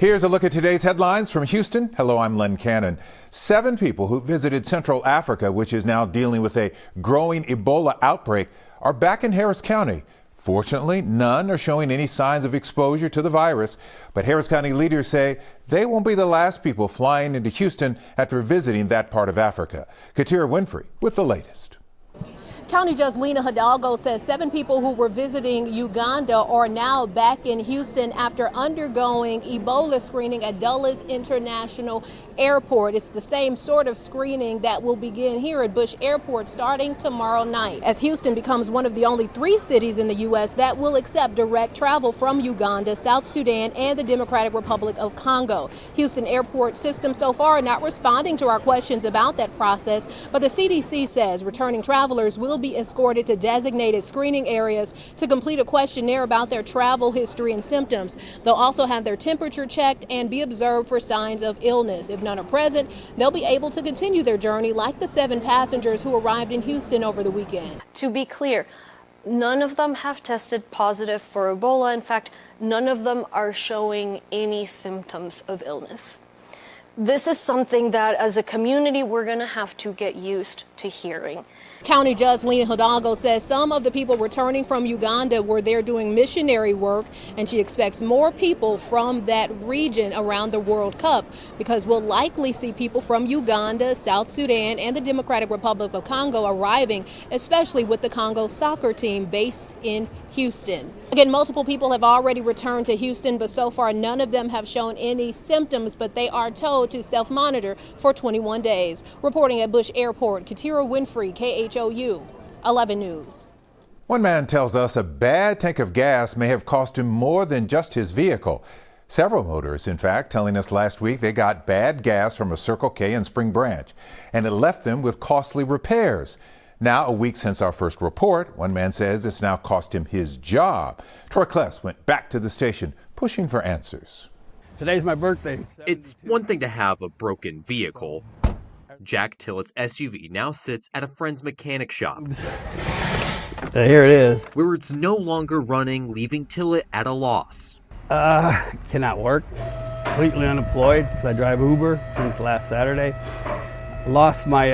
Here's a look at today's headlines from Houston. Hello, I'm Len Cannon. 7 people who visited Central Africa, which is now dealing with a growing Ebola outbreak, are back in Harris County. Fortunately, none are showing any signs of exposure to the virus, but Harris County leaders say they won't be the last people flying into Houston after visiting that part of Africa. Katira Winfrey with the latest. County Judge Lena Hidalgo says 7 people who were visiting Uganda are now back in Houston after undergoing Ebola screening at Dulles International Airport. It's the same sort of screening that will begin here at Bush Airport starting tomorrow night, as Houston becomes one of the only 3 cities in the U.S. that will accept direct travel from Uganda, South Sudan, and the Democratic Republic of Congo. Houston Airport system so far not responding to our questions about that process, but the CDC says returning travelers will be escorted to designated screening areas to complete a questionnaire about their travel history and symptoms. They'll also have their temperature checked and be observed for signs of illness. If none are present, they'll be able to continue their journey like the 7 passengers who arrived in Houston over the weekend. To be clear, none of them have tested positive for Ebola. In fact, none of them are showing any symptoms of illness. This is something that as a community we're going to have to get used to hearing. County Judge Lena Hidalgo says some of the people returning from Uganda were there doing missionary work, and she expects more people from that region around the World Cup because we'll likely see people from Uganda, South Sudan, and the Democratic Republic of Congo arriving, especially with the Congo soccer team based in Houston. Again, multiple people have already returned to Houston, but so far none of them have shown any symptoms, but they are told to self-monitor for 21 days. Reporting at Bush Airport, Katira Winfrey, KHOU 11 News. One man tells us a bad tank of gas may have cost him more than just his vehicle. Several motorists, in fact, telling us last week they got bad gas from a Circle K in Spring Branch, and it left them with costly repairs. Now, a week since our first report, one man says it's now cost him his job. Troy Kless went back to the station, pushing for answers. Today's my birthday. It's one thing to have a broken vehicle. Jack Tillett's SUV now sits at a friend's mechanic shop. Here it is. Where it's no longer running, leaving Tillett at a loss. Cannot work. Completely unemployed because I drive Uber since last Saturday. Lost my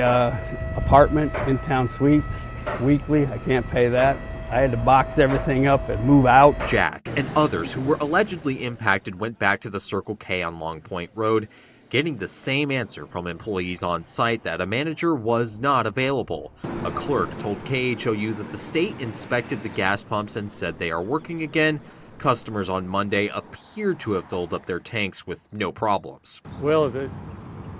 apartment in town suites weekly. I can't pay that. I had to box everything up and move out. Jack and others who were allegedly impacted went back to the Circle K on Long Point Road, getting the same answer from employees on site that a manager was not available. A clerk told KHOU that the state inspected the gas pumps and said they are working again. Customers on Monday appeared to have filled up their tanks with no problems. Well,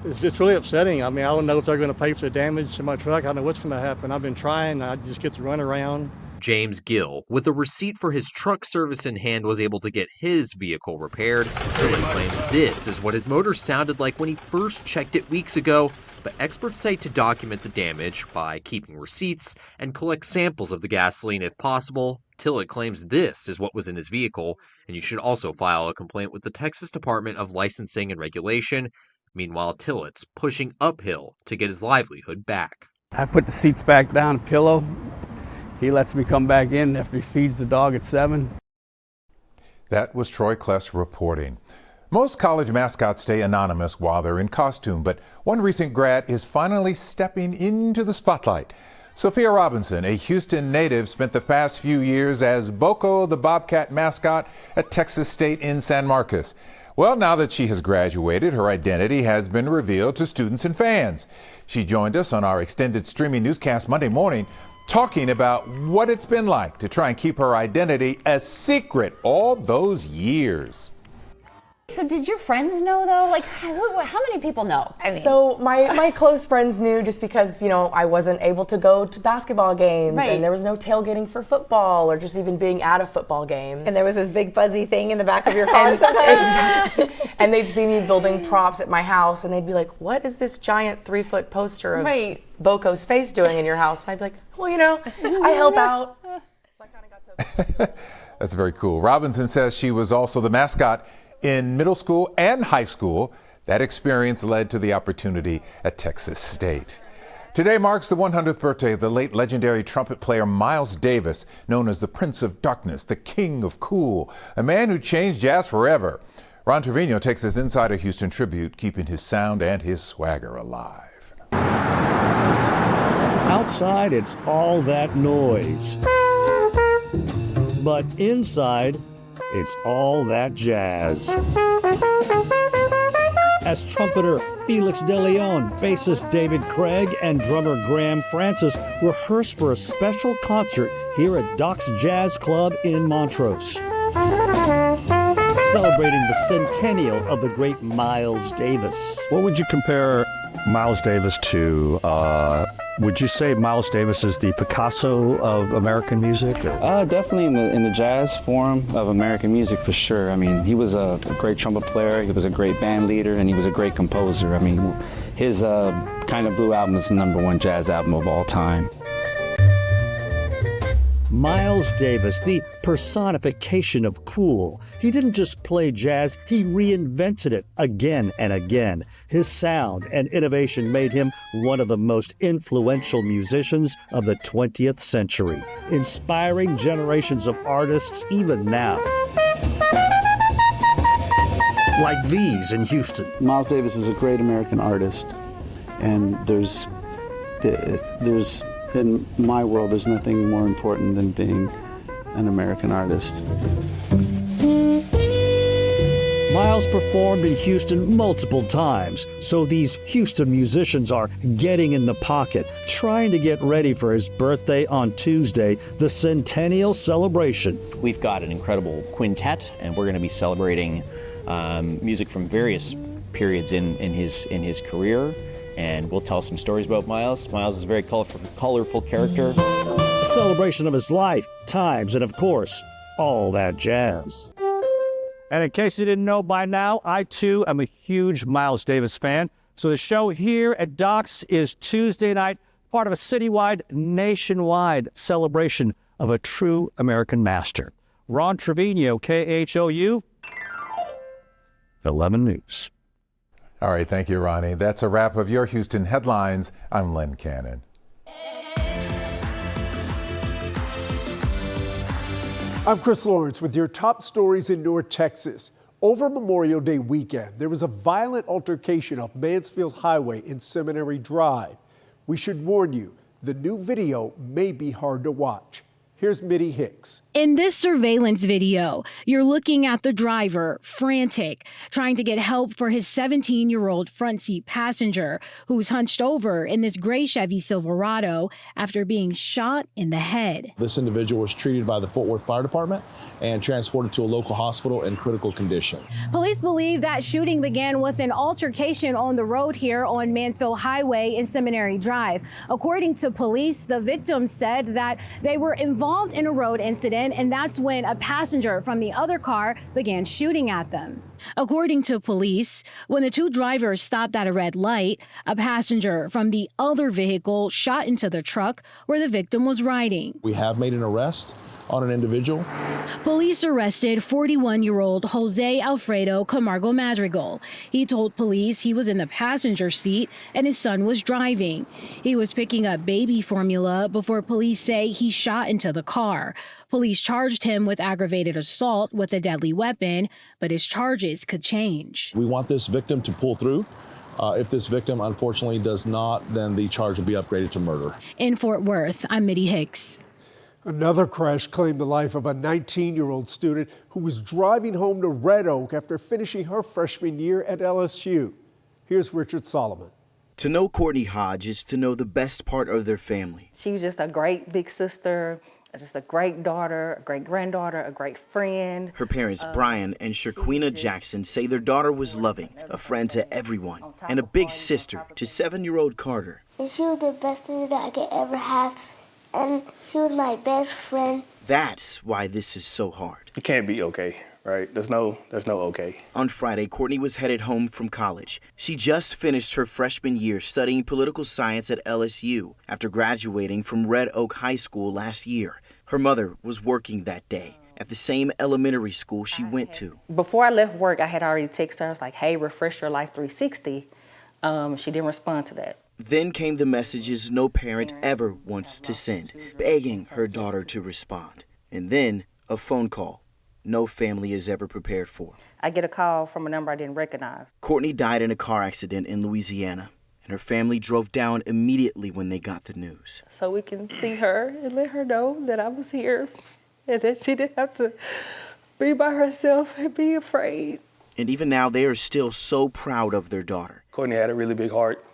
it's just really upsetting. I mean, I don't know if they're going to pay for the damage to my truck. I don't know what's going to happen. I've been trying. I just get to run around. James Gill, with a receipt for his truck service in hand, was able to get his vehicle repaired. Tillett claims this is what his motor sounded like when he first checked it weeks ago, but experts say to document the damage by keeping receipts and collect samples of the gasoline if possible. Tillett claims this is what was in his vehicle, and you should also file a complaint with the Texas Department of Licensing and Regulation. Meanwhile, Tillett's pushing uphill to get his livelihood back. I put the seats back down, a pillow. He lets me come back in after he feeds the dog at 7. That was Troy Kless reporting. Most college mascots stay anonymous while they're in costume, but one recent grad is finally stepping into the spotlight. Sophia Robinson, a Houston native, spent the past few years as Boko, the Bobcat mascot at Texas State in San Marcos. Well, now that she has graduated, her identity has been revealed to students and fans. She joined us on our extended streaming newscast Monday morning, talking about what it's been like to try and keep her identity a secret all those years. So did your friends know though? Like how many people know? So my close friends knew just because, you know, I wasn't able to go to basketball games and there was no tailgating for football or just even being at a football game. And there was this big fuzzy thing in the back of your car sometimes. And they'd see me building props at my house and they'd be like, what is this giant 3-foot poster of Boko's face doing in your house? And I'd be like, well, you know, I help out. So I kind of got to That's very cool. Robinson says she was also the mascot in middle school and high school. That experience led to the opportunity at Texas State. Today marks the 100th birthday of the late legendary trumpet player Miles Davis, known as the Prince of Darkness, the King of Cool, a man who changed jazz forever. Ron Trevino takes us inside a Houston tribute, keeping his sound and his swagger alive. Outside, it's all that noise. But inside, it's all that jazz. As trumpeter Felix De Leon, bassist David Craig, and drummer Graham Francis rehearse for a special concert here at Doc's Jazz Club in Montrose, celebrating the centennial of the great Miles Davis. What would you compare Miles Davis to? Would you say Miles Davis is the Picasso of American music? Definitely in the jazz form of American music, for sure. I mean, he was a great trumpet player, he was a great band leader, and he was a great composer. I mean, his Kind of Blue album is the #1 jazz album of all time. Miles Davis, the personification of cool. He didn't just play jazz, he reinvented it again and again. His sound and innovation made him one of the most influential musicians of the 20th century, inspiring generations of artists even now. Like these in Houston. Miles Davis is a great American artist, and there's in my world, there's nothing more important than being an American artist. Miles performed in Houston multiple times, so these Houston musicians are getting in the pocket, trying to get ready for his birthday on Tuesday, the centennial celebration. We've got an incredible quintet, and we're going to be celebrating music from various periods in his career. And we'll tell some stories about Miles. Miles is a very colorful character. A celebration of his life, times, and of course, all that jazz. And in case you didn't know by now, I too am a huge Miles Davis fan. So the show here at Doc's is Tuesday night, part of a citywide, nationwide celebration of a true American master. Ron Trevino, KHOU, 11 News. All right, thank you, Ronnie. That's a wrap of your Houston headlines. I'm Len Cannon. I'm Chris Lawrence with your top stories in North Texas. Over Memorial Day weekend, there was a violent altercation off Mansfield Highway in Seminary Drive. We should warn you, the new video may be hard to watch. Here's Mitty Hicks. In this surveillance video, you're looking at the driver, frantic, trying to get help for his 17-year-old front seat passenger who's hunched over in this gray Chevy Silverado after being shot in the head. This individual was treated by the Fort Worth Fire Department and transported to a local hospital in critical condition. Police believe that shooting began with an altercation on the road here on Mansfield Highway in Seminary Drive. According to police, the victims said that they were involved in a road incident, and that's when a passenger from the other car began shooting at them. According to police, when the two drivers stopped at a red light, a passenger from the other vehicle shot into the truck where the victim was riding. We have made an arrest on an individual. Police arrested 41-year-old Jose Alfredo Camargo Madrigal. He told police he was in the passenger seat and his son was driving. He was picking up baby formula before police say he shot into the car. Police charged him with aggravated assault with a deadly weapon, but his charges could change. We want this victim to pull through. If this victim unfortunately does not, then the charge will be upgraded to murder. In Fort Worth, I'm Mitty Hicks. Another crash claimed the life of a 19-year-old student who was driving home to Red Oak after finishing her freshman year at LSU. Here's Richard Solomon. To know Courtney Hodge is to know the best part of their family. She was just a great big sister, just a great daughter, a great granddaughter, a great friend. Her parents, Brian and Shaquina Jackson, say their daughter was loving, a friend to everyone, and a big sister to 7-year-old Carter. And she was the best sister that I could ever have, and she was my best friend. That's why this is so hard. It can't be okay, right? There's no okay. On Friday, Courtney was headed home from college. She just finished her freshman year studying political science at LSU after graduating from Red Oak High School last year. Her mother was working that day at the same elementary school she went to. Before I left work, I had already texted her. I was like, hey, refresh your life 360. She didn't respond to that. Then came the messages no parent ever wants to send, begging her daughter to respond. And then a phone call. no family is ever prepared for. I get a call from a number I didn't recognize. Courtney died in a car accident in Louisiana, and her family drove down immediately when they got the news. So we can see her and let her know that I was here and that she didn't have to be by herself and be afraid. And even now, they are still so proud of their daughter. Courtney had a really big heart,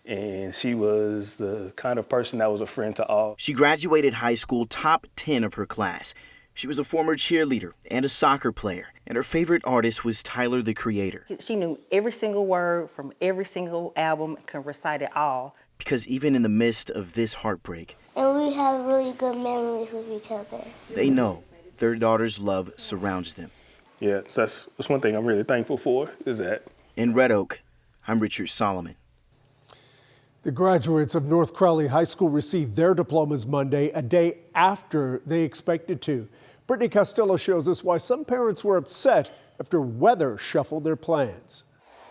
and she was the kind of person that was a friend to all. She graduated high school top 10 of her class. She was a former cheerleader and a soccer player, and her favorite artist was Tyler, the Creator. She knew every single word from every single album, could recite it all. Because even in the midst of this heartbreak, And we have really good memories with each other. they know their daughter's love surrounds them. Yeah, so that's one thing I'm really thankful for, is that. In Red Oak, I'm Richard Solomon. The graduates of North Crowley High School received their diplomas Monday, a day after they expected to. Brittany Costello shows us why some parents were upset after weather shuffled their plans.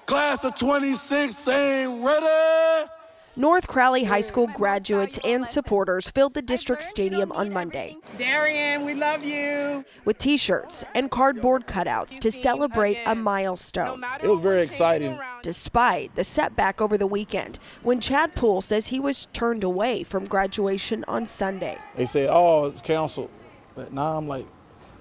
Class of 26 ain't ready. North Crowley High School graduates and supporters filled the district stadium on Monday. Darian, we love you. With t-shirts and cardboard cutouts to celebrate a milestone. It was very exciting. Despite the setback over the weekend, when Chad Poole says he was turned away from graduation on Sunday. They said, oh, it's canceled. But now I'm like,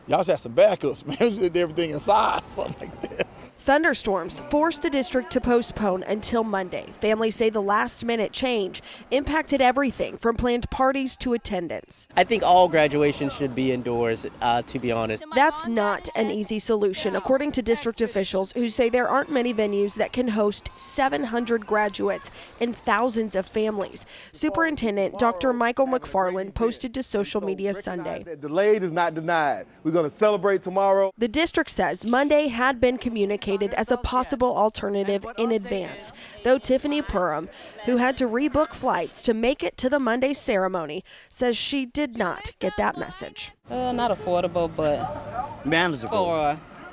y'all just had some backups, man. We did everything inside, something like that. Thunderstorms forced the district to postpone until Monday. Families say the last-minute change impacted everything from planned parties to attendance. I think all graduations should be indoors, to be honest. That's not an easy solution, according to district officials who say there aren't many venues that can host 700 graduates and thousands of families. Superintendent Dr. Michael McFarland posted to social media Sunday. Delayed is not denied. We're going to celebrate tomorrow. The district says Monday had been communicated as a possible alternative in advance, though Tiffany Purum, who had to rebook flights to make it to the Monday ceremony, says she did not get that message. Not affordable, but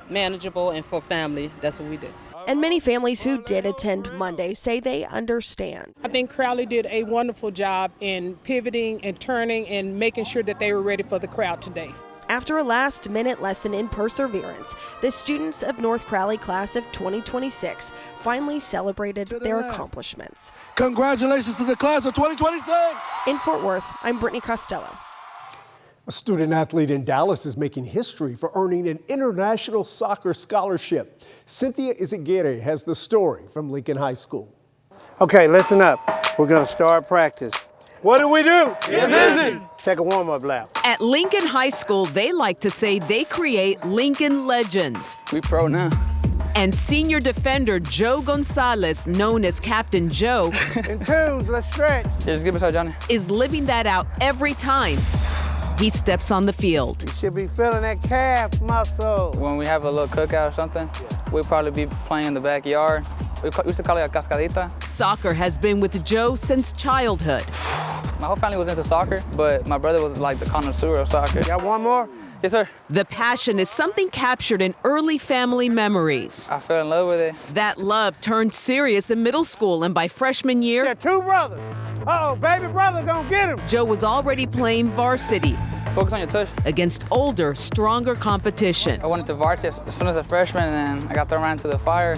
manageable and for family. That's what we did. And many families who did attend Monday say they understand. I think Crowley did a wonderful job in pivoting and turning and making sure that they were ready for the crowd today. After a last-minute lesson in perseverance, the students of North Crowley class of 2026 finally celebrated their accomplishments. Congratulations to the class of 2026! In Fort Worth, I'm Brittany Costello. A student athlete in Dallas is making history for earning an international soccer scholarship. Cynthia Izaguirre has the story from Lincoln High School. Okay, listen up. We're going to start practice. What do? Get busy! Take a warm-up lap. At Lincoln High School, they like to say they create Lincoln legends. We pro now. And senior defender Joe Gonzalez, known as Captain Joe, In twos, let's stretch. Just give us our Johnny. is living that out every time he steps on the field. You should be feeling that calf muscle. When we have a little cookout or something, we'll probably be playing in the backyard. We used to call it a cascadita. Soccer has been with Joe since childhood. My whole family was into soccer, but my brother was like the connoisseur of soccer. Got one more? Yes, sir. The passion is something captured in early family memories. I fell in love with it. That love turned serious in middle school, and by freshman year, Got two brothers. Uh-oh, baby brother gonna get him. Joe was already playing varsity Focus on your touch. against older, stronger competition. I went into varsity as soon as a freshman, and I got thrown right into the fire.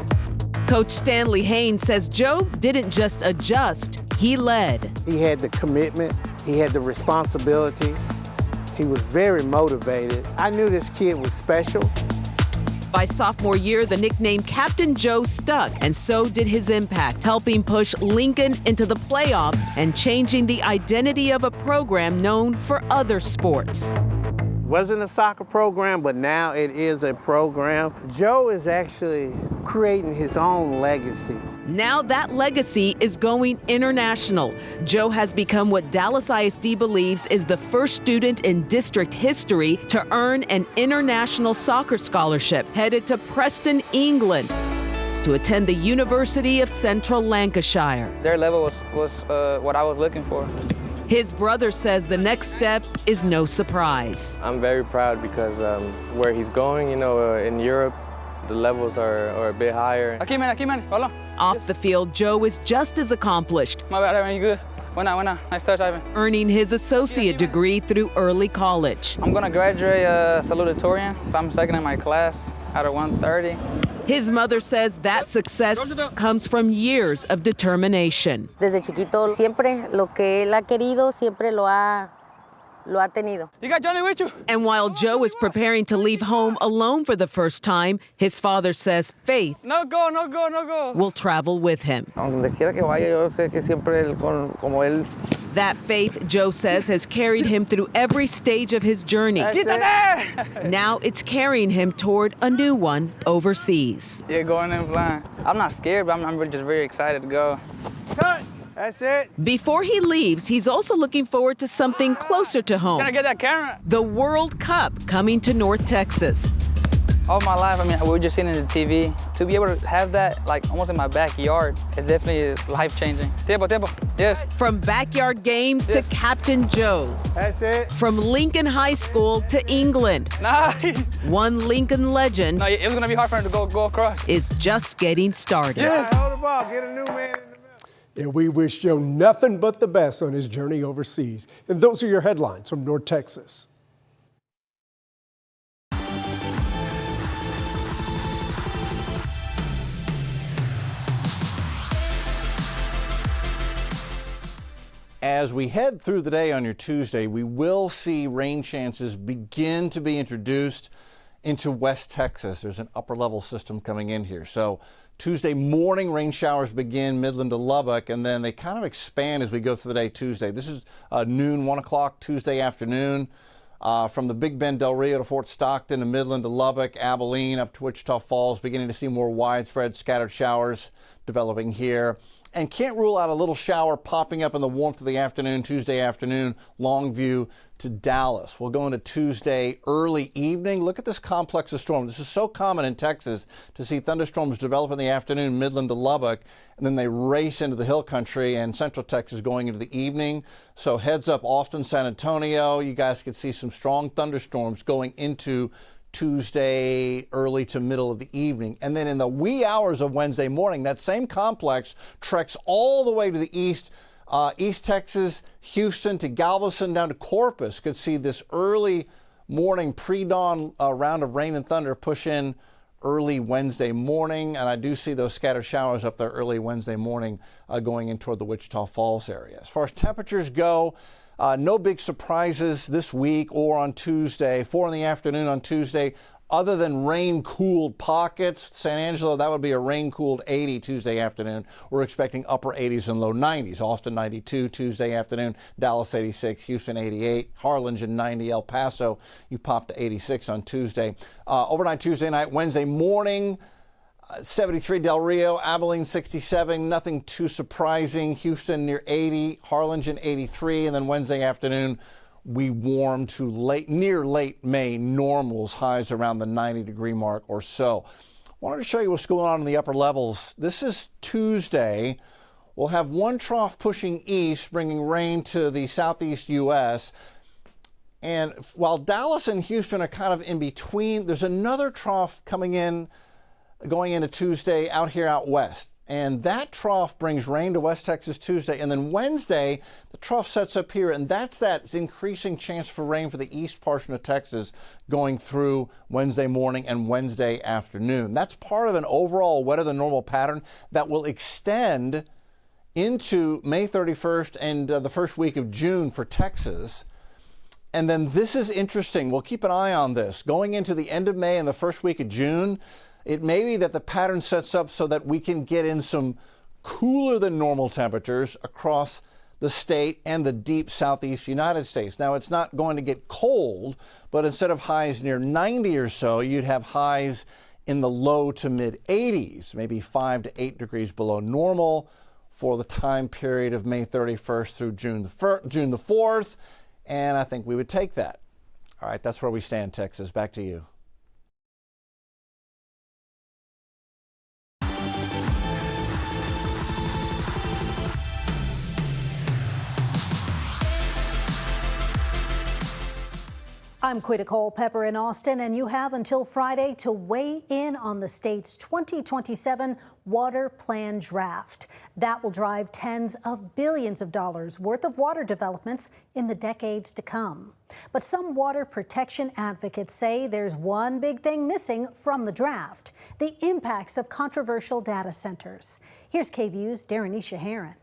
Coach Stanley Haynes says Joe didn't just adjust, he led. He had the commitment. He had the responsibility. He was very motivated. I knew this kid was special. By sophomore year, the nickname Captain Joe stuck, and so did his impact, helping push Lincoln into the playoffs and changing the identity of a program known for other sports. Wasn't a soccer program, but now it is a program. Joe is actually creating his own legacy. Now that legacy is going international. Joe has become what Dallas ISD believes is the first student in district history to earn an international soccer scholarship, headed to Preston, England, to attend the University of Central Lancashire. Their level was what I was looking for. His brother says the next step is no surprise. I'm very proud because where he's going, in Europe, the levels are a bit higher. Aquí, man, hola. Off the field, Joe is just as accomplished. My bad, man, you good? Buena. Nice touch, Ivan. Earning his associate degree through early college. I'm gonna graduate salutatorian, so I'm second in my class out of 130. His mother says that success comes from years of determination. Desde chiquito, siempre lo que él ha querido, siempre lo ha tenido. You got Johnny with you? And while Joe is preparing to leave home alone for the first time, his father says faith No go. will travel with him. Donde quiera que vaya, yo sé que siempre él, como él. That faith, Joe says, has carried him through every stage of his journey. Now it's carrying him toward a new one overseas. Yeah, going and flying. I'm not scared, but I'm just very excited to go. Cut. That's it. Before he leaves, he's also looking forward to something closer to home. Can I get that camera? The World Cup coming to North Texas. All my life, we were just seeing it on the TV. To be able to have that, like, almost in my backyard, is definitely life-changing. Tiempo, yes. From backyard games to Captain Joe. That's it. From Lincoln High School to England. Nice. One Lincoln legend. No, it was gonna be hard for him to go across. Is just getting started. Yes. Hold the ball, get a new man in the middle. And we wish Joe nothing but the best on his journey overseas. And those are your headlines from North Texas. As we head through the day on your Tuesday, we will see rain chances begin to be introduced into West Texas. There's an upper level system coming in here. So Tuesday morning rain showers begin Midland to Lubbock, and then they kind of expand as we go through the day Tuesday. This is noon, 1 o'clock Tuesday afternoon. From the Big Bend, Del Rio to Fort Stockton to Midland to Lubbock, Abilene up to Wichita Falls, beginning to see more widespread scattered showers developing here. And can't rule out a little shower popping up in the warmth of the afternoon, Tuesday afternoon, Longview to Dallas. We'll go into Tuesday early evening. Look at this complex of storms. This is so common in Texas to see thunderstorms develop in the afternoon, Midland to Lubbock, and then they race into the hill country and central Texas going into the evening. So heads up, Austin, San Antonio. You guys could see some strong thunderstorms going into Tuesday early to middle of the evening. And then in the wee hours of Wednesday morning, that same complex treks all the way to the east, East Texas, Houston to Galveston down to Corpus. Could see this early morning pre-dawn round of rain and thunder push in early Wednesday morning. And I do see those scattered showers up there early Wednesday morning going in toward the Wichita Falls area. As far as temperatures go, no big surprises this week or on Tuesday. 4 in the afternoon on Tuesday, other than rain-cooled pockets. San Angelo, that would be a rain-cooled 80 Tuesday afternoon. We're expecting upper 80s and low 90s. Austin 92 Tuesday afternoon, Dallas 86, Houston 88, Harlingen 90, El Paso, you pop to 86 on Tuesday. Overnight Tuesday night, Wednesday morning, 73 Del Rio, Abilene 67, nothing too surprising. Houston near 80, Harlingen 83, and then Wednesday afternoon we warm to near late May normals, highs around the 90-degree mark or so. Wanted to show you what's going on in the upper levels. This is Tuesday. We'll have one trough pushing east, bringing rain to the southeast U.S. And while Dallas and Houston are kind of in between, there's another trough coming in going into Tuesday out here out west. And that trough brings rain to West Texas Tuesday. And then Wednesday, the trough sets up here, and that's that increasing chance for rain for the east portion of Texas going through Wednesday morning and Wednesday afternoon. That's part of an overall wetter than normal pattern that will extend into May 31st and the first week of June for Texas. And then this is interesting. We'll keep an eye on this. Going into the end of May and the first week of June, it may be that the pattern sets up so that we can get in some cooler than normal temperatures across the state and the deep southeast United States. Now, it's not going to get cold, but instead of highs near 90 or so, you'd have highs in the low to mid 80s, maybe 5 to 8 degrees below normal for the time period of May 31st through June the 4th. And I think we would take that. All right, that's where we stand, Texas. Back to you. I'm Quita Culpepper in Austin, and you have until Friday to weigh in on the state's 2027 water plan draft. That will drive tens of billions of dollars worth of water developments in the decades to come. But some water protection advocates say there's one big thing missing from the draft: the impacts of controversial data centers. Here's KVU's Darrenisha Herron.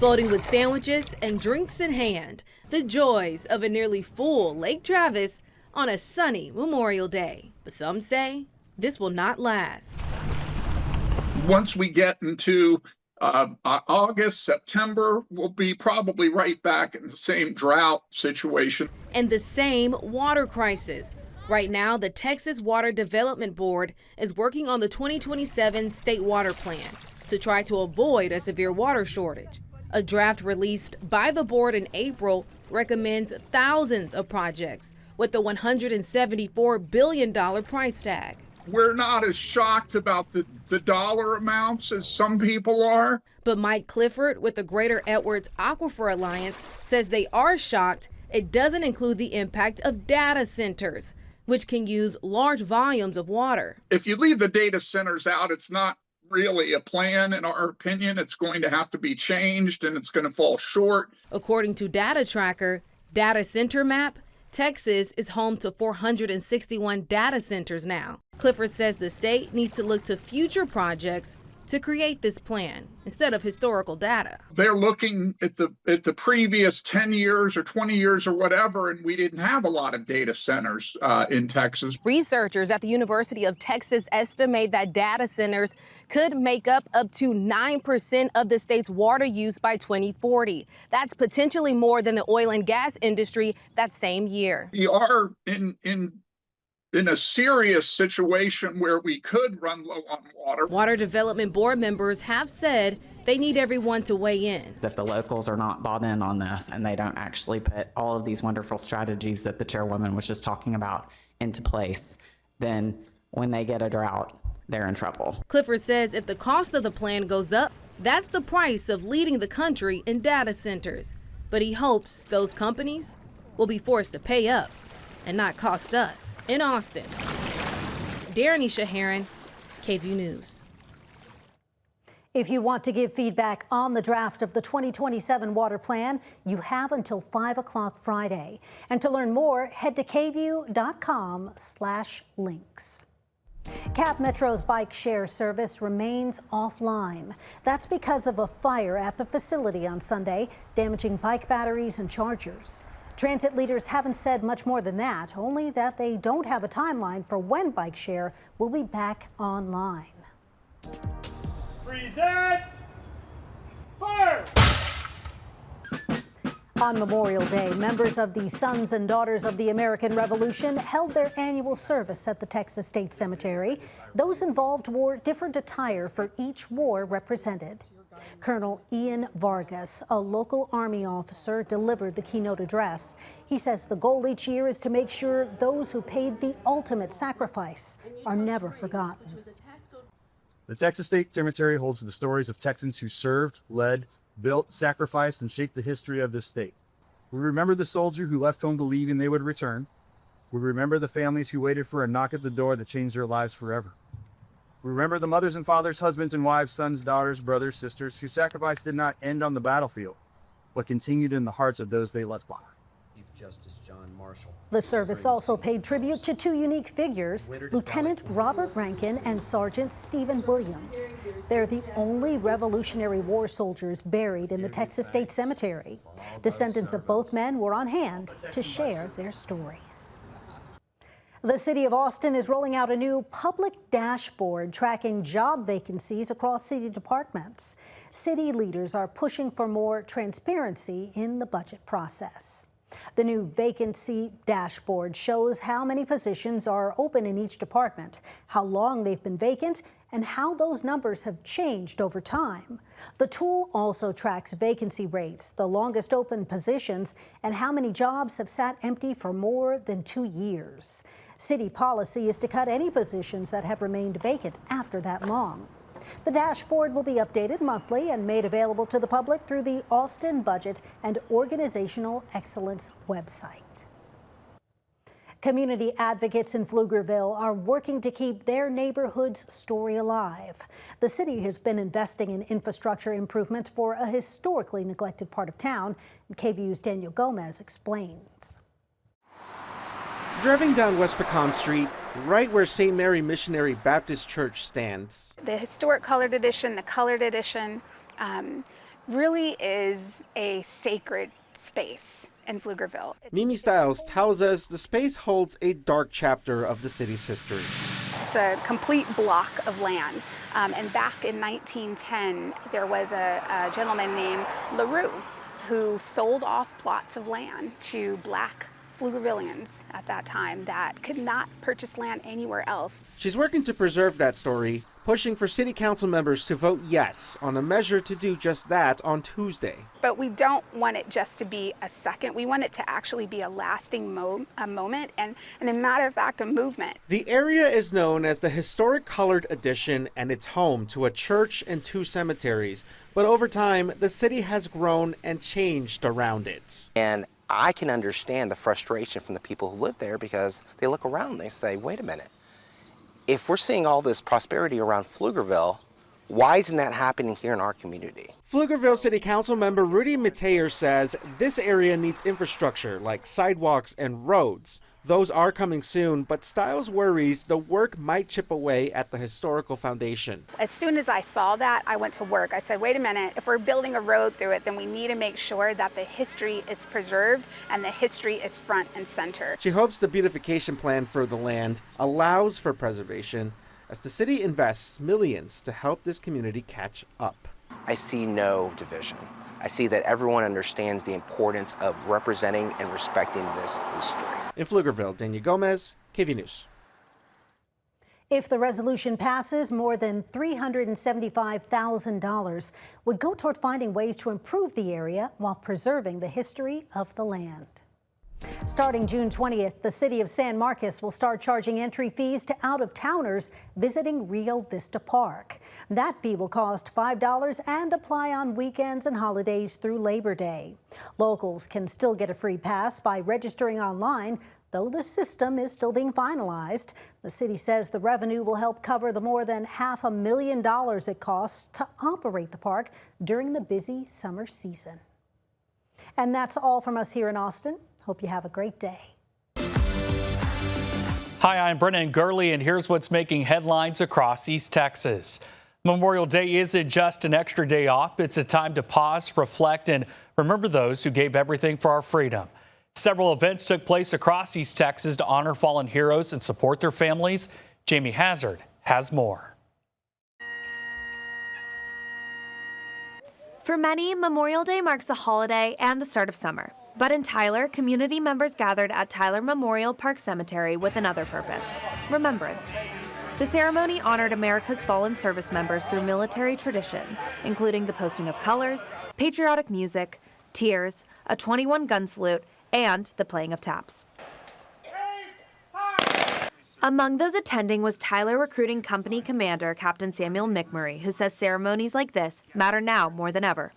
Floating with sandwiches and drinks in hand, the joys of a nearly full Lake Travis on a sunny Memorial Day. But some say this will not last. Once we get into August, September, we'll be probably right back in the same drought situation. And the same water crisis. Right now, the Texas Water Development Board is working on the 2027 state water plan to try to avoid a severe water shortage. A draft released by the board in April recommends thousands of projects with the $174 billion price tag. We're not as shocked about the dollar amounts as some people are. But Mike Clifford with the Greater Edwards Aquifer Alliance says they are shocked it doesn't include the impact of data centers, which can use large volumes of water. If you leave the data centers out, it's not really a plan. In our opinion, it's going to have to be changed and it's going to fall short. According to Data Tracker, Data Center Map, Texas is home to 461 data centers now. Clifford says the state needs to look to future projects to create this plan instead of historical data. They're looking at the previous 10 years or 20 years or whatever, and we didn't have a lot of data centers in Texas. Researchers at the University of Texas estimate that data centers could make up to 9% of the state's water use by 2040. That's potentially more than the oil and gas industry that same year. We are in a serious situation where we could run low on water. Water Development Board members have said they need everyone to weigh in. If the locals are not bought in on this and they don't actually put all of these wonderful strategies that the chairwoman was just talking about into place, then when they get a drought, they're in trouble. Clifford says if the cost of the plan goes up, that's the price of leading the country in data centers. But he hopes those companies will be forced to pay up and not cost us. In Austin, Darrenisha Herron, KVUE News. If you want to give feedback on the draft of the 2027 water plan, you have until 5 o'clock Friday. And to learn more, head to kvue.com/links. Cap Metro's bike share service remains offline. That's because of a fire at the facility on Sunday, damaging bike batteries and chargers. Transit leaders haven't said much more than that, only that they don't have a timeline for when bike share will be back online. Present fire! On Memorial Day, members of the Sons and Daughters of the American Revolution held their annual service at the Texas State Cemetery. Those involved wore different attire for each war represented. Colonel Ian Vargas, a local Army officer, delivered the keynote address. He says the goal each year is to make sure those who paid the ultimate sacrifice are never forgotten. The Texas State Cemetery holds the stories of Texans who served, led, built, sacrificed, and shaped the history of this state. We remember the soldier who left home believing they would return. We remember the families who waited for a knock at the door that changed their lives forever. We remember the mothers and fathers, husbands and wives, sons, daughters, brothers, sisters, whose sacrifice did not end on the battlefield, but continued in the hearts of those they left behind. Chief Justice John Marshall. The service also paid tribute to two unique figures, Lieutenant Robert Rankin and Sergeant Stephen Williams. They're the only Revolutionary War soldiers buried in the Texas State Cemetery. Descendants of both men were on hand to share their stories. The city of Austin is rolling out a new public dashboard tracking job vacancies across city departments. City leaders are pushing for more transparency in the budget process. The new vacancy dashboard shows how many positions are open in each department, how long they've been vacant, and how those numbers have changed over time. The tool also tracks vacancy rates, the longest open positions, and how many jobs have sat empty for more than 2 years. City policy is to cut any positions that have remained vacant after that long. The dashboard will be updated monthly and made available to the public through the Austin Budget and Organizational Excellence website. Community advocates in Pflugerville are working to keep their neighborhood's story alive. The city has been investing in infrastructure improvements for a historically neglected part of town. KVU's Daniel Gomez explains. Driving down West Pecan Street, right where St. Mary Missionary Baptist Church stands. The historic colored edition, the colored edition, really is a sacred space in Pflugerville. Mimi Stiles tells us the space holds a dark chapter of the city's history. It's a complete block of land. And back in 1910, there was a gentleman named LaRue who sold off plots of land to black Pflugervillians at that time that could not purchase land anywhere else. She's working to preserve that story, pushing for city council members to vote yes on a measure to do just that on Tuesday. But we don't want it just to be a second. We want it to actually be a lasting moment and a matter of fact, a movement. The area is known as the Historic Colored Edition, and it's home to a church and 2 cemeteries. But over time, the city has grown and changed around it. And I can understand the frustration from the people who live there because they look around and they say, wait a minute, if we're seeing all this prosperity around Pflugerville, why isn't that happening here in our community? Pflugerville City Council member Rudy Mateer says this area needs infrastructure like sidewalks and roads. Those are coming soon, but Stiles worries the work might chip away at the historical foundation. As soon as I saw that, I went to work. I said, wait a minute, if we're building a road through it, then we need to make sure that the history is preserved and the history is front and center. She hopes the beautification plan for the land allows for preservation as the city invests millions to help this community catch up. I see no division. I see that everyone understands the importance of representing and respecting this history. In Pflugerville, Daniel Gomez, KV News. If the resolution passes, more than $375,000 would go toward finding ways to improve the area while preserving the history of the land. Starting June 20th, the city of San Marcos will start charging entry fees to out-of-towners visiting Rio Vista Park. That fee will cost $5 and apply on weekends and holidays through Labor Day. Locals can still get a free pass by registering online, though the system is still being finalized. The city says the revenue will help cover the more than $500,000 it costs to operate the park during the busy summer season. And that's all from us here in Austin. Hope you have a great day. Hi, I'm Brennan Gurley, and here's what's making headlines across East Texas. Memorial Day isn't just an extra day off. It's a time to pause, reflect, and remember those who gave everything for our freedom. Several events took place across East Texas to honor fallen heroes and support their families. Jamie Hazard has more. For many, Memorial Day marks a holiday and the start of summer. But in Tyler, community members gathered at Tyler Memorial Park Cemetery with another purpose: remembrance. The ceremony honored America's fallen service members through military traditions, including the posting of colors, patriotic music, tears, a 21-gun salute, and the playing of taps. Among those attending was Tyler Recruiting Company Commander Captain Samuel McMurray, who says ceremonies like this matter now more than ever.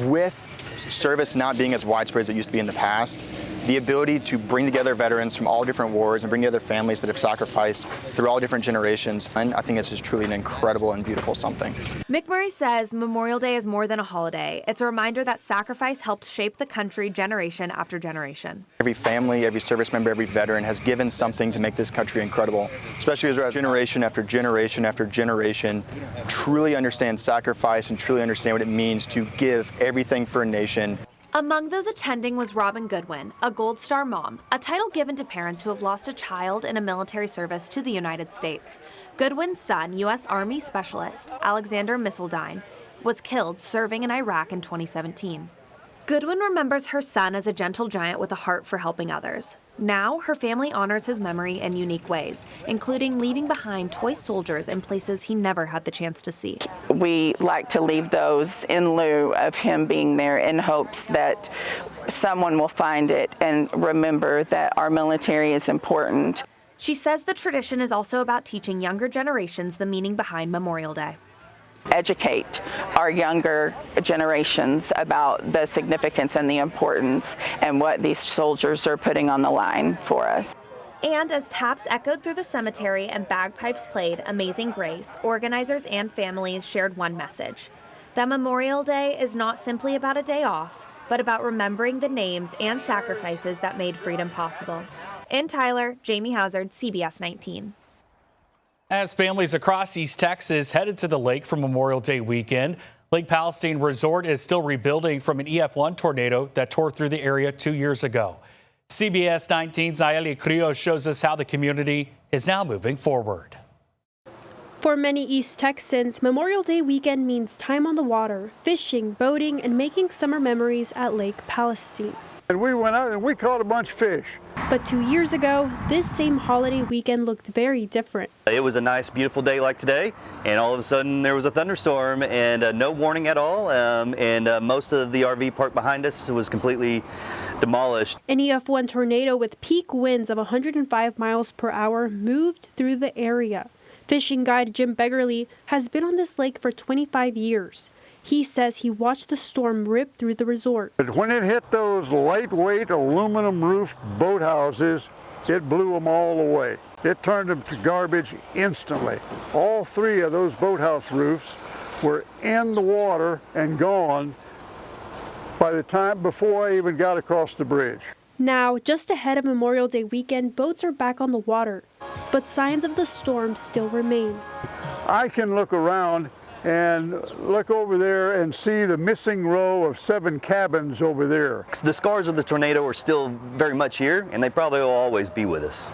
With service not being as widespread as it used to be in the past, the ability to bring together veterans from all different wars and bring together families that have sacrificed through all different generations, and I think it's just truly an incredible and beautiful something. McMurray says Memorial Day is more than a holiday. It's a reminder that sacrifice helped shape the country generation after generation. Every family, every service member, every veteran has given something to make this country incredible, especially as generation after generation after generation truly understand sacrifice and truly understand what it means to give everything for a nation. Among those attending was Robin Goodwin, a Gold Star mom, a title given to parents who have lost a child in a military service to the United States. Goodwin's son, U.S. Army Specialist Alexander Missildine, was killed serving in Iraq in 2017. Goodwin remembers her son as a gentle giant with a heart for helping others. Now, her family honors his memory in unique ways, including leaving behind toy soldiers in places he never had the chance to see. We like to leave those in lieu of him being there in hopes that someone will find it and remember that our military is important. She says the tradition is also about teaching younger generations the meaning behind Memorial Day. educate our younger generations about the significance and the importance and what these soldiers are putting on the line for us. And as taps echoed through the cemetery and bagpipes played Amazing Grace, organizers and families shared one message: that Memorial Day is not simply about a day off, but about remembering the names and sacrifices that made freedom possible. In Tyler, Jamie Hazard, CBS 19. As families across East Texas headed to the lake for Memorial Day weekend, Lake Palestine Resort is still rebuilding from an EF1 tornado that tore through the area 2 years ago. CBS 19's Nayeli Carrillo shows us how the community is now moving forward. For many East Texans, Memorial Day weekend means time on the water, fishing, boating, and making summer memories at Lake Palestine. And we went out and we caught a bunch of fish. But 2 years ago, this same holiday weekend looked very different. It was a nice, beautiful day like today, and all of a sudden there was a thunderstorm and no warning at all, and most of the RV park behind us was completely demolished. An EF1 tornado with peak winds of 105 miles per hour moved through the area. Fishing guide Jim Beggerly has been on this lake for 25 years. He says he watched the storm rip through the resort. But when it hit those lightweight aluminum roof boathouses, it blew them all away. It turned them to garbage instantly. All three of those boathouse roofs were in the water and gone by the time before I even got across the bridge. Now, just ahead of Memorial Day weekend, boats are back on the water, but signs of the storm still remain. I can look around and look over there and see the missing row of 7 cabins over there. The scars of the tornado are still very much here, and they probably will always be with us.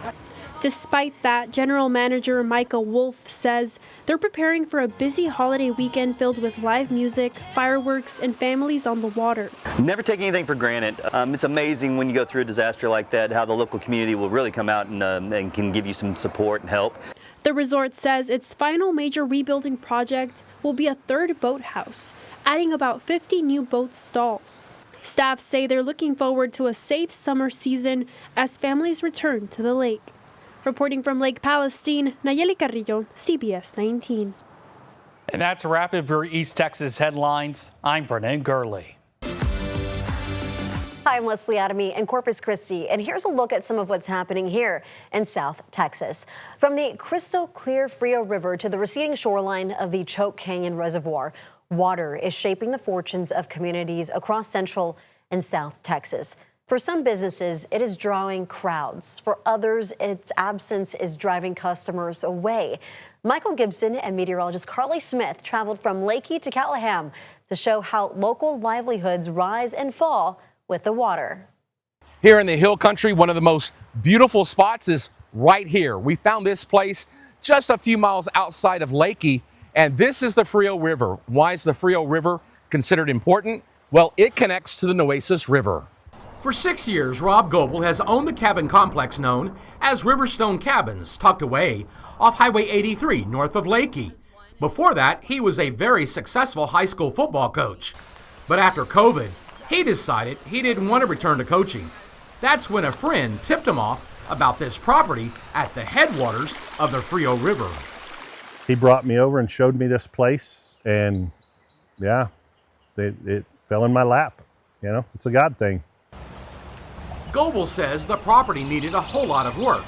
Despite that, General Manager Michael Wolf says they're preparing for a busy holiday weekend filled with live music, fireworks, and families on the water. Never take anything for granted. It's amazing when you go through a disaster like that, how the local community will really come out and can give you some support and help. The resort says its final major rebuilding project will be a third boathouse, adding about 50 new boat stalls. Staff say they're looking forward to a safe summer season as families return to the lake. Reporting from Lake Palestine, Nayeli Carrillo, CBS 19. And that's a wrap up for East Texas headlines. I'm Brennan Gurley. Hi, I'm Leslie Adamy in Corpus Christi, and here's a look at some of what's happening here in South Texas. From the crystal clear Frio River to the receding shoreline of the Choke Canyon Reservoir, water is shaping the fortunes of communities across Central and South Texas. For some businesses, it is drawing crowds. For others, its absence is driving customers away. Michael Gibson and meteorologist Carly Smith traveled from Leakey to Callahan to show how local livelihoods rise and fall with the water. Here in the Hill Country, one of the most beautiful spots is right here. We found this place just a few miles outside of Leakey, and this is the Frio River. Why is the Frio River considered important? Well, it connects to the Nueces River. For 6 years, Rob Goebel has owned the cabin complex known as Riverstone Cabins, tucked away off Highway 83 north of Leakey. Before that, he was a very successful high school football coach. But after COVID, he decided he didn't want to return to coaching. That's when a friend tipped him off about this property at the headwaters of the Frio River. He brought me over and showed me this place, and yeah, it fell in my lap. You know, it's a God thing. Goebel says the property needed a whole lot of work,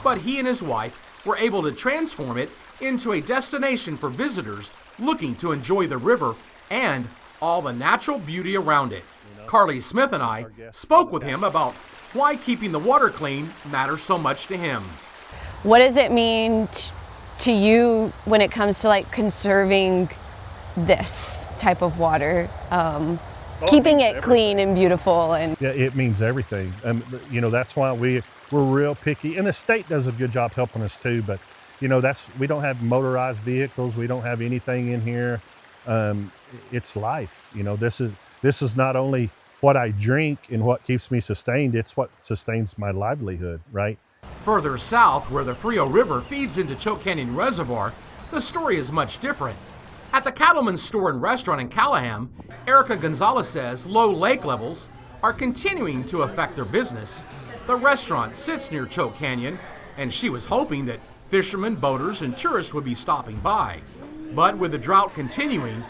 but he and his wife were able to transform it into a destination for visitors looking to enjoy the river and all the natural beauty around it. Carly Smith and I spoke with him about why keeping the water clean matters so much to him. What does it mean to you when it comes to like conserving this type of water? Keeping it clean and beautiful. And yeah, it means everything. You know, that's why we're real picky, and the state does a good job helping us too. But you know, we don't have motorized vehicles. We don't have anything in here. It's life. You know, this is not only what I drink and what keeps me sustained. It's what sustains my livelihood, right? Further south, where the Frio River feeds into Choke Canyon Reservoir, the story is much different. At the Cattleman's Store and Restaurant in Callahan, Erica Gonzalez says low lake levels are continuing to affect their business. The restaurant sits near Choke Canyon, and she was hoping that fishermen, boaters, and tourists would be stopping by. But with the drought continuing,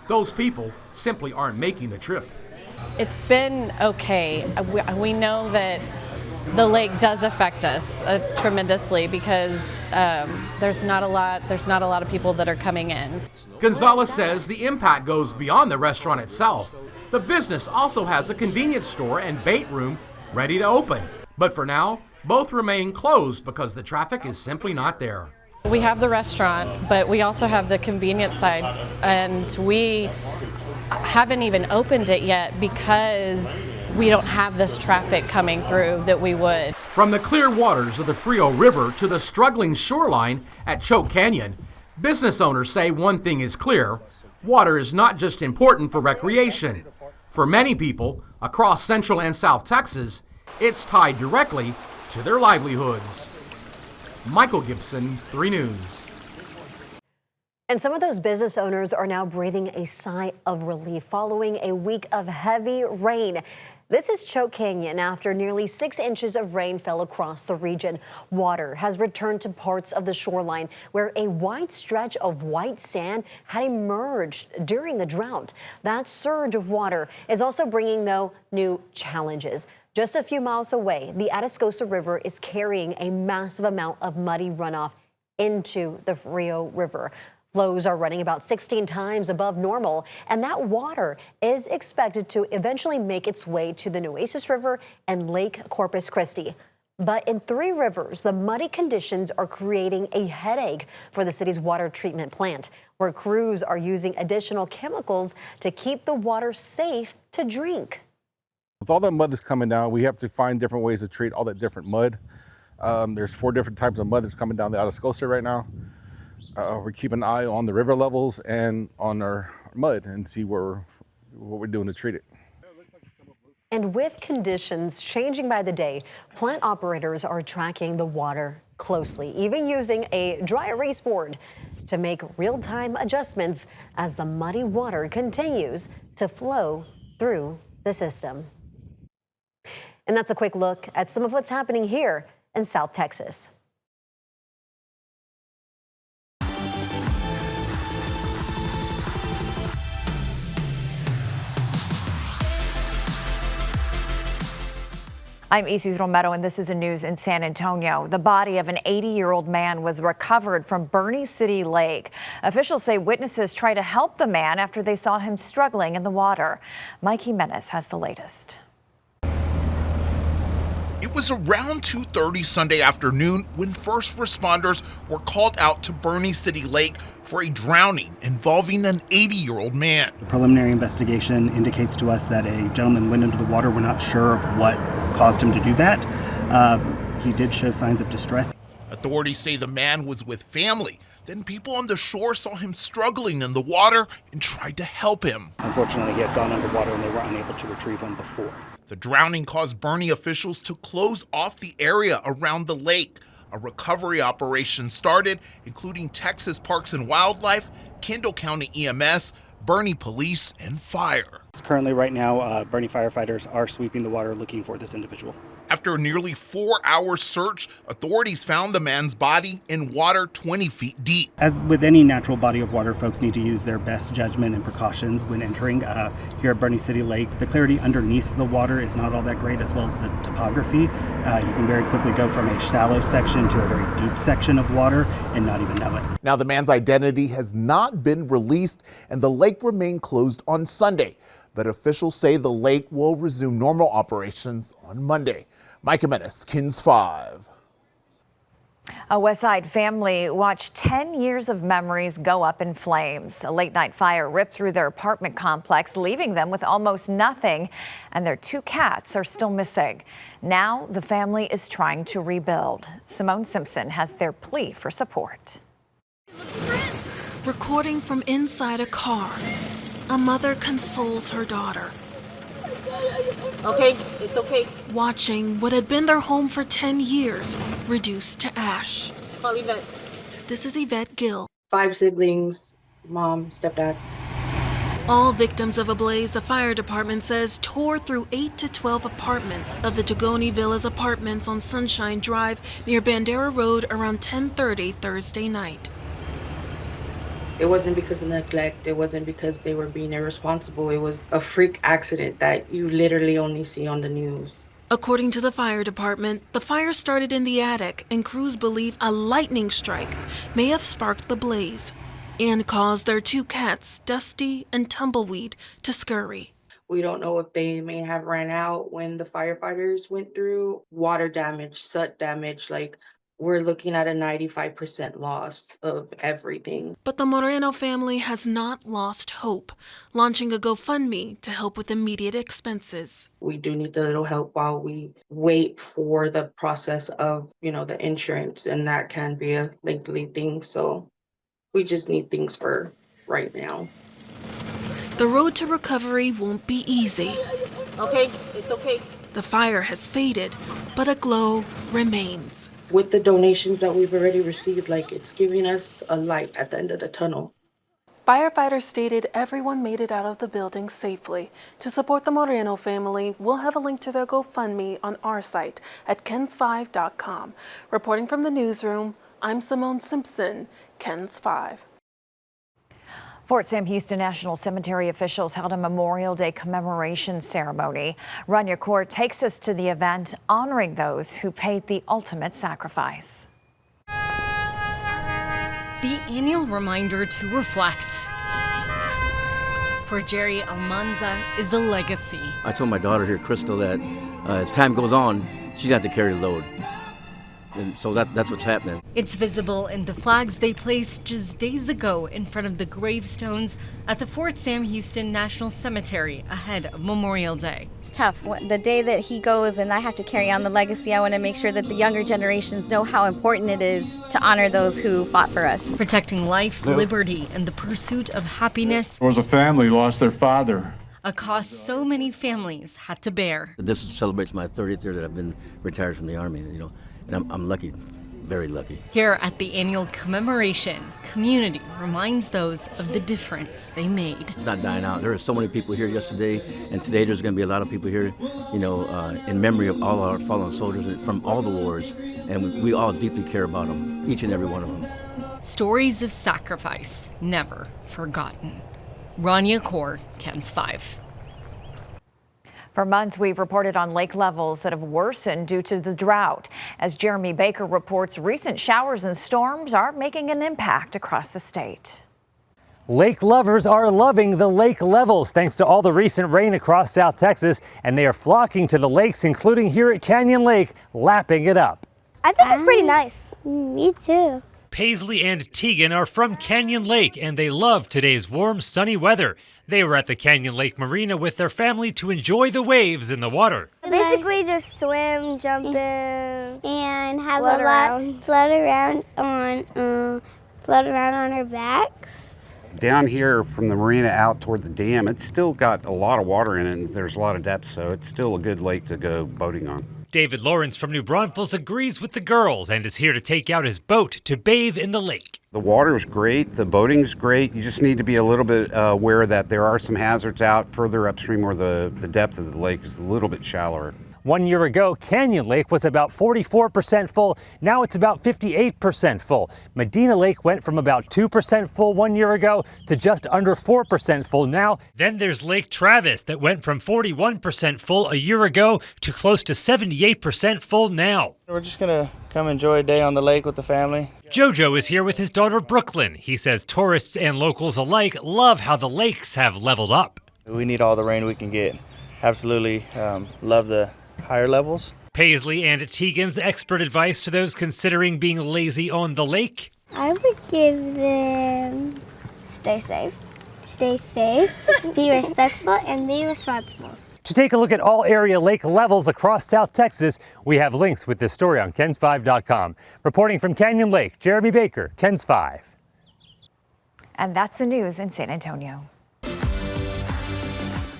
those people simply aren't making the trip. It's been okay. We know that the lake does affect us tremendously because there's not a lot of people that are coming in. Gonzalez says the impact goes beyond the restaurant itself. The business also has a convenience store and bait room ready to open. But for now, both remain closed because the traffic is simply not there. We have the restaurant, but we also have the convenience side, and we haven't even opened it yet because we don't have this traffic coming through that we would. From the clear waters of the Frio River to the struggling shoreline at Choke Canyon, business owners say one thing is clear: water is not just important for recreation. For many people across Central and South Texas, it's tied directly to their livelihoods. Michael Gibson, 3 News. And some of those business owners are now breathing a sigh of relief following a week of heavy rain. This is Choke Canyon after nearly 6 inches of rain fell across the region. Water has returned to parts of the shoreline where a wide stretch of white sand had emerged during the drought. That surge of water is also bringing, though, new challenges. Just a few miles away, the Atascosa River is carrying a massive amount of muddy runoff into the Frio River. Flows are running about 16 times above normal, and that water is expected to eventually make its way to the Nueces River and Lake Corpus Christi. But in 3 Rivers, the muddy conditions are creating a headache for the city's water treatment plant, where crews are using additional chemicals to keep the water safe to drink. With all that mud that's coming down, we have to find different ways to treat all that different mud. There's 4 different types of mud that's coming down the Atascosa right now. We're keeping an eye on the river levels and on our mud and see what we're doing to treat it. And with conditions changing by the day, plant operators are tracking the water closely, even using a dry erase board to make real-time adjustments as the muddy water continues to flow through the system. And that's a quick look at some of what's happening here in South Texas. I'm Isis Romero, and this is the news in San Antonio. The body of an 80-year-old man was recovered from Bernie City Lake. Officials say witnesses tried to help the man after they saw him struggling in the water. Mike Jimenez has the latest. It was around 2:30 Sunday afternoon when first responders were called out to Bernie City Lake for a drowning involving an 80-year-old man. The preliminary investigation indicates to us that a gentleman went into the water. We're not sure of what caused him to do that. He did show signs of distress. Authorities say the man was with family. Then people on the shore saw him struggling in the water and tried to help him. Unfortunately, he had gone underwater and they were unable to retrieve him before. The drowning caused Bernie officials to close off the area around the lake. A recovery operation started, including Texas Parks and Wildlife, Kendall County EMS, Bernie Police, and fire. Currently, right now, Bernie firefighters are sweeping the water looking for this individual. After a nearly 4-hour search, authorities found the man's body in water 20 feet deep. As with any natural body of water, folks need to use their best judgment and precautions when entering. Here at Bernie City Lake, the clarity underneath the water is not all that great, as well as the topography. You can very quickly go from a shallow section to a very deep section of water and not even know it. Now, the man's identity has not been released, and the lake remained closed on Sunday. But officials say the lake will resume normal operations on Monday. Mike Jimenez, KINS 5. A Westside family watched 10 years of memories go up in flames. A late-night fire ripped through their apartment complex, leaving them with almost nothing, and their 2 cats are still missing. Now the family is trying to rebuild. Simone Simpson has their plea for support. Recording from inside a car, a mother consoles her daughter. Okay, it's okay. Watching what had been their home for 10 years reduced to ash. Call Yvette. This is Yvette Gill. 5 siblings, mom, stepdad. All victims of a blaze the fire department says tore through 8 to 12 apartments of the Togoni Villas apartments on Sunshine Drive near Bandera Road around 10:30 Thursday night. It wasn't because of neglect. It wasn't because they were being irresponsible. It was a freak accident that you literally only see on the news. According to the fire department, the fire started in the attic, and crews believe a lightning strike may have sparked the blaze and caused their 2 cats, Dusty and Tumbleweed, to scurry. We don't know if they may have ran out when the firefighters went through. Water damage, soot damage, like we're looking at a 95% loss of everything. But the Moreno family has not lost hope, launching a GoFundMe to help with immediate expenses. We do need the little help while we wait for the process of, the insurance, and that can be a lengthy thing. So we just need things for right now. The road to recovery won't be easy. Okay, it's okay. The fire has faded, but a glow remains. With the donations that we've already received, it's giving us a light at the end of the tunnel. Firefighters stated everyone made it out of the building safely. To support the Moreno family, we'll have a link to their GoFundMe on our site at KENS5.com. Reporting from the newsroom, I'm Simone Simpson, KENS 5. Fort Sam Houston National Cemetery officials held a Memorial Day commemoration ceremony. Rania Kaur takes us to the event honoring those who paid the ultimate sacrifice. The annual reminder to reflect. For Jerry Almanza is a legacy. I told my daughter here, Crystal, that as time goes on, she's got to carry the load. And so that's what's happening. It's visible in the flags they placed just days ago in front of the gravestones at the Fort Sam Houston National Cemetery ahead of Memorial Day. It's tough. The day that he goes and I have to carry on the legacy, I want to make sure that the younger generations know how important it is to honor those who fought for us. Protecting life, liberty, and the pursuit of happiness. There was a family who lost their father. A cost so many families had to bear. This celebrates my 30th year that I've been retired from the Army, and I'm lucky, very lucky. Here at the annual commemoration, community reminds those of the difference they made. It's not dying out. There were so many people here yesterday, and today there's going to be a lot of people here, in memory of all our fallen soldiers from all the wars, and we all deeply care about them, each and every one of them. Stories of sacrifice, never forgotten. Rania Kaur, KENS 5. For months, we've reported on lake levels that have worsened due to the drought. As Jeremy Baker reports, recent showers and storms are making an impact across the state. Lake lovers are loving the lake levels thanks to all the recent rain across South Texas, and they are flocking to the lakes, including here at Canyon Lake, lapping it up. I think it's pretty nice. Me too. Paisley and Tegan are from Canyon Lake, and they love today's warm, sunny weather. They were at the Canyon Lake Marina with their family to enjoy the waves in the water. Basically just swim, jump in, and have float around on our backs. Down here from the marina out toward the dam, it's still got a lot of water in it, and there's a lot of depth, so it's still a good lake to go boating on. David Lawrence from New Braunfels agrees with the girls and is here to take out his boat to bathe in the lake. The water's great, the boating's great. You just need to be a little bit aware that there are some hazards out further upstream where the depth of the lake is a little bit shallower. 1 year ago, Canyon Lake was about 44% full. Now it's about 58% full. Medina Lake went from about 2% full 1 year ago to just under 4% full now. Then there's Lake Travis that went from 41% full a year ago to close to 78% full now. We're just going to come enjoy a day on the lake with the family. Jojo is here with his daughter Brooklyn. He says tourists and locals alike love how the lakes have leveled up. We need all the rain we can get. Absolutely love the higher levels. Paisley and Tegan's expert advice to those considering being lazy on the lake? I would give them stay safe, be respectful, and be responsible. To take a look at all area lake levels across South Texas, we have links with this story on KENS5.com. Reporting from Canyon Lake, Jeremy Baker, KENS 5. And that's the news in San Antonio.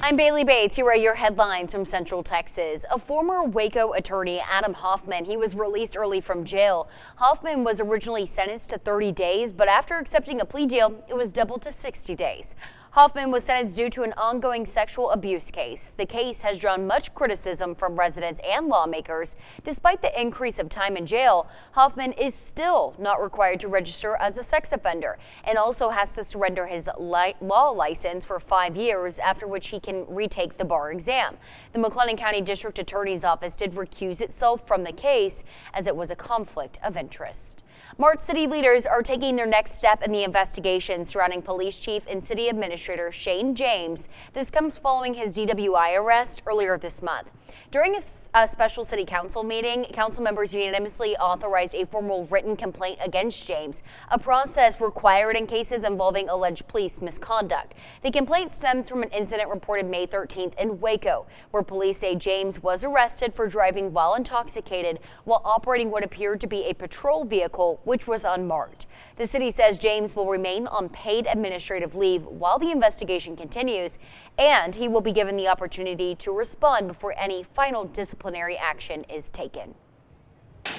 I'm Bailey Bates. Here are your headlines from Central Texas. A former Waco attorney, Adam Hoffman, he was released early from jail. Hoffman was originally sentenced to 30 days, but after accepting a plea deal, it was doubled to 60 days. Hoffman was sentenced due to an ongoing sexual abuse case. The case has drawn much criticism from residents and lawmakers. Despite the increase of time in jail, Hoffman is still not required to register as a sex offender and also has to surrender his law license for 5 years, after which he can retake the bar exam. The McLennan County District Attorney's Office did recuse itself from the case as it was a conflict of interest. Mart city leaders are taking their next step in the investigation surrounding police chief and city administrator Shane James. This comes following his DWI arrest earlier this month. During a special city council meeting, council members unanimously authorized a formal written complaint against James, a process required in cases involving alleged police misconduct. The complaint stems from an incident reported May 13th in Waco, where police say James was arrested for driving while intoxicated while operating what appeared to be a patrol vehicle, which was unmarked. The city says James will remain on paid administrative leave while the investigation continues, and he will be given the opportunity to respond before any final disciplinary action is taken.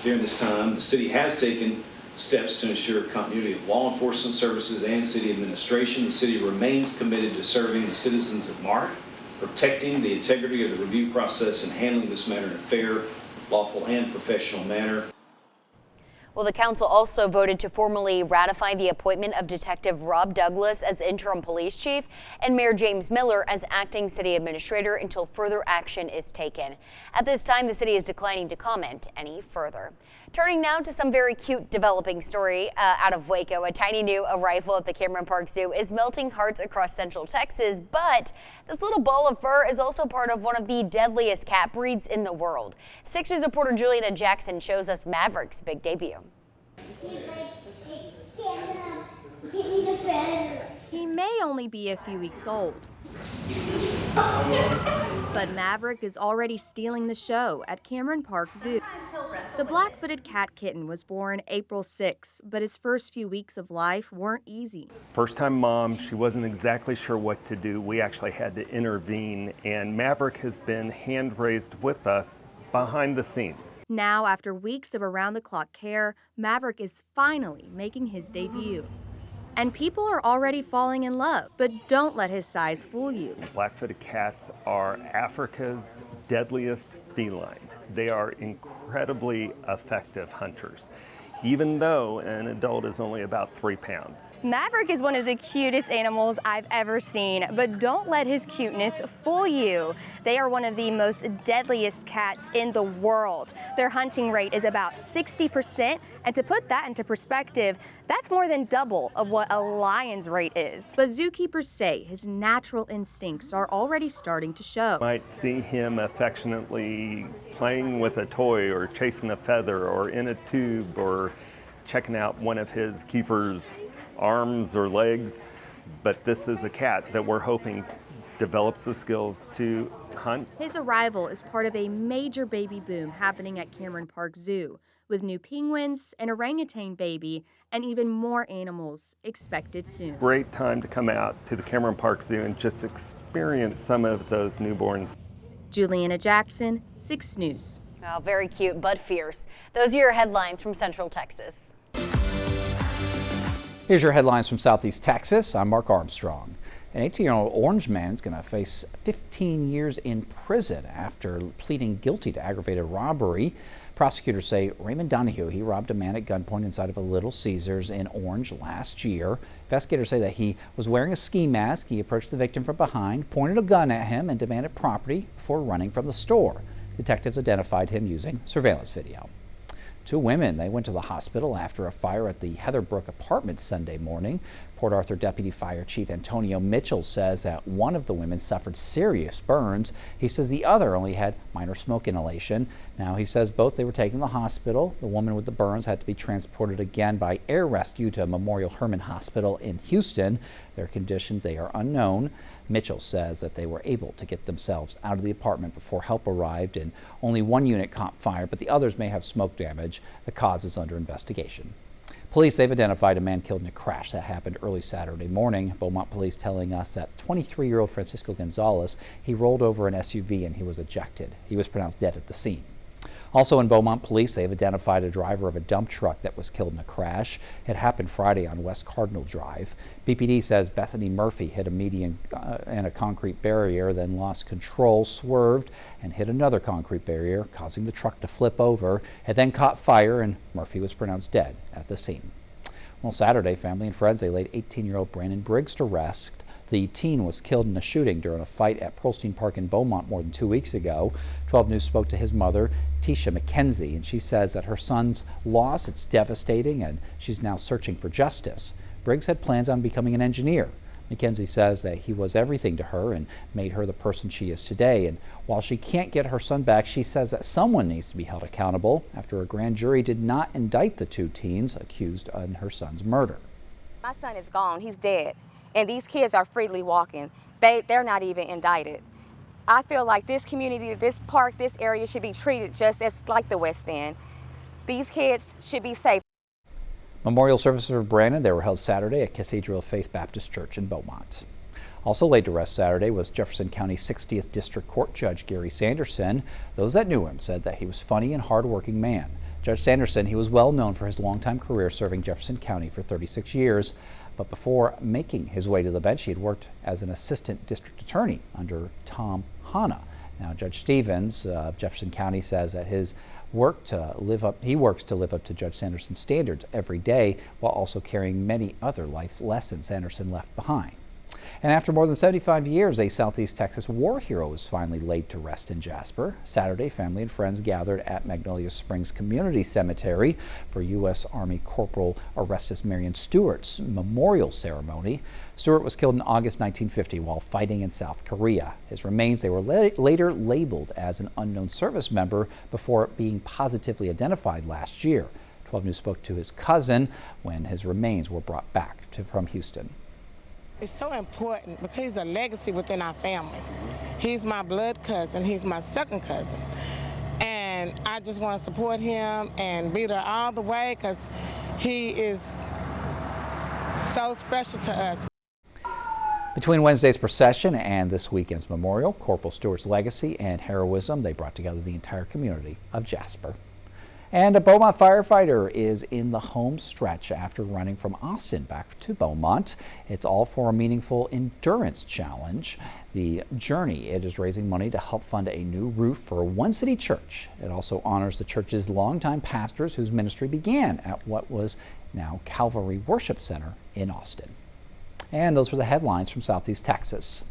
During this time, the city has taken steps to ensure continuity of law enforcement services and city administration. The city remains committed to serving the citizens of Mart, protecting the integrity of the review process, and handling this matter in a fair, lawful, and professional manner. Well, the council also voted to formally ratify the appointment of Detective Rob Douglas as interim police chief and Mayor James Miller as acting city administrator until further action is taken. At this time, the city is declining to comment any further. Turning now to some very cute developing story out of Waco. A tiny new arrival at the Cameron Park Zoo is melting hearts across Central Texas, but this little ball of fur is also part of one of the deadliest cat breeds in the world. 6 News reporter Juliana Jackson shows us Maverick's big debut. He may only be a few weeks old, but Maverick is already stealing the show at Cameron Park Zoo. The black-footed cat kitten was born April 6, but his first few weeks of life weren't easy. First-time mom, she wasn't exactly sure what to do. We actually had to intervene, and Maverick has been hand-raised with us behind the scenes. Now, after weeks of around-the-clock care, Maverick is finally making his debut. And people are already falling in love, but don't let his size fool you. Black-footed cats are Africa's deadliest feline. They are incredibly effective hunters, even though an adult is only about 3 pounds. Maverick is one of the cutest animals I've ever seen, but don't let his cuteness fool you. They are one of the most deadliest cats in the world. Their hunting rate is about 60%, and to put that into perspective, that's more than double of what a lion's rate is. But zookeepers say his natural instincts are already starting to show. You might see him affectionately playing with a toy or chasing a feather or in a tube or checking out one of his keeper's arms or legs, but this is a cat that we're hoping develops the skills to hunt. His arrival is part of a major baby boom happening at Cameron Park Zoo, with new penguins, an orangutan baby, and even more animals expected soon. Great time to come out to the Cameron Park Zoo and just experience some of those newborns. Juliana Jackson, 6 News. Oh, very cute, but fierce. Those are your headlines from Central Texas. Here's your headlines from Southeast Texas. I'm Mark Armstrong. An 18-year-old Orange man is going to face 15 years in prison after pleading guilty to aggravated robbery. Prosecutors say Raymond Donahue, he robbed a man at gunpoint inside of a Little Caesars in Orange last year. Investigators say that he was wearing a ski mask. He approached the victim from behind, pointed a gun at him, and demanded property before running from the store. Detectives identified him using surveillance video. 2 women, they went to the hospital after a fire at the Heatherbrook apartment Sunday morning. Port Arthur Deputy Fire Chief Antonio Mitchell says that one of the women suffered serious burns. He says the other only had minor smoke inhalation. Now he says both they were taken to the hospital. The woman with the burns had to be transported again by air rescue to Memorial Hermann Hospital in Houston. Their conditions, they are unknown. Mitchell says that they were able to get themselves out of the apartment before help arrived, and only one unit caught fire, but the others may have smoke damage. The cause is under investigation. Police, they've identified a man killed in a crash that happened early Saturday morning. Beaumont police telling us that 23-year-old Francisco Gonzalez, he rolled over an SUV and he was ejected. He was pronounced dead at the scene. Also in Beaumont, police, they've identified a driver of a dump truck that was killed in a crash. It happened Friday on West Cardinal Drive. BPD says Bethany Murphy hit a median and a concrete barrier, then lost control, swerved, and hit another concrete barrier, causing the truck to flip over. It then caught fire, and Murphy was pronounced dead at the scene. Well, Saturday, family and friends, they laid 18-year-old Brandon Briggs to rest. The teen was killed in a shooting during a fight at Pearlstein Park in Beaumont more than 2 weeks ago. 12 News spoke to his mother, Tisha McKenzie, and she says that her son's loss, it's devastating, and she's now searching for justice. Briggs had plans on becoming an engineer. McKenzie says that he was everything to her and made her the person she is today. And while she can't get her son back, she says that someone needs to be held accountable after a grand jury did not indict the two teens accused in her son's murder. My son is gone. He's dead. And these kids are freely walking. They're not even indicted. I feel like this community, this park, this area should be treated just as like the West End. These kids should be safe. Memorial services for Brandon, they were held Saturday at Cathedral of Faith Baptist Church in Beaumont. Also laid to rest Saturday was Jefferson County 60th District Court Judge Gary Sanderson. Those that knew him said that he was a funny and hard-working man. Judge Sanderson, he was well known for his longtime career serving Jefferson County for 36 years. But before making his way to the bench, he had worked as an assistant district attorney under Tom Hanna. Now, Judge Stevens of Jefferson County says that he works to live up to Judge Sanderson's standards every day, while also carrying many other life lessons Sanderson left behind. And after more than 75 years, a Southeast Texas war hero was finally laid to rest in Jasper. Saturday, family and friends gathered at Magnolia Springs Community Cemetery for U.S. Army Corporal Orestes Marion Stewart's memorial ceremony. Stewart was killed in August 1950 while fighting in South Korea. His remains, they were later labeled as an unknown service member before being positively identified last year. 12 News spoke to his cousin when his remains were brought back from Houston. It's so important because he's a legacy within our family. He's my blood cousin. He's my second cousin. And I just want to support him and be there all the way because he is so special to us. Between Wednesday's procession and this weekend's memorial, Corporal Stewart's legacy and heroism, they brought together the entire community of Jasper. And a Beaumont firefighter is in the home stretch after running from Austin back to Beaumont. It's all for a meaningful endurance challenge. The journey, it is raising money to help fund a new roof for One City Church. It also honors the church's longtime pastors whose ministry began at what was now Calvary Worship Center in Austin. And those were the headlines from Southeast Texas.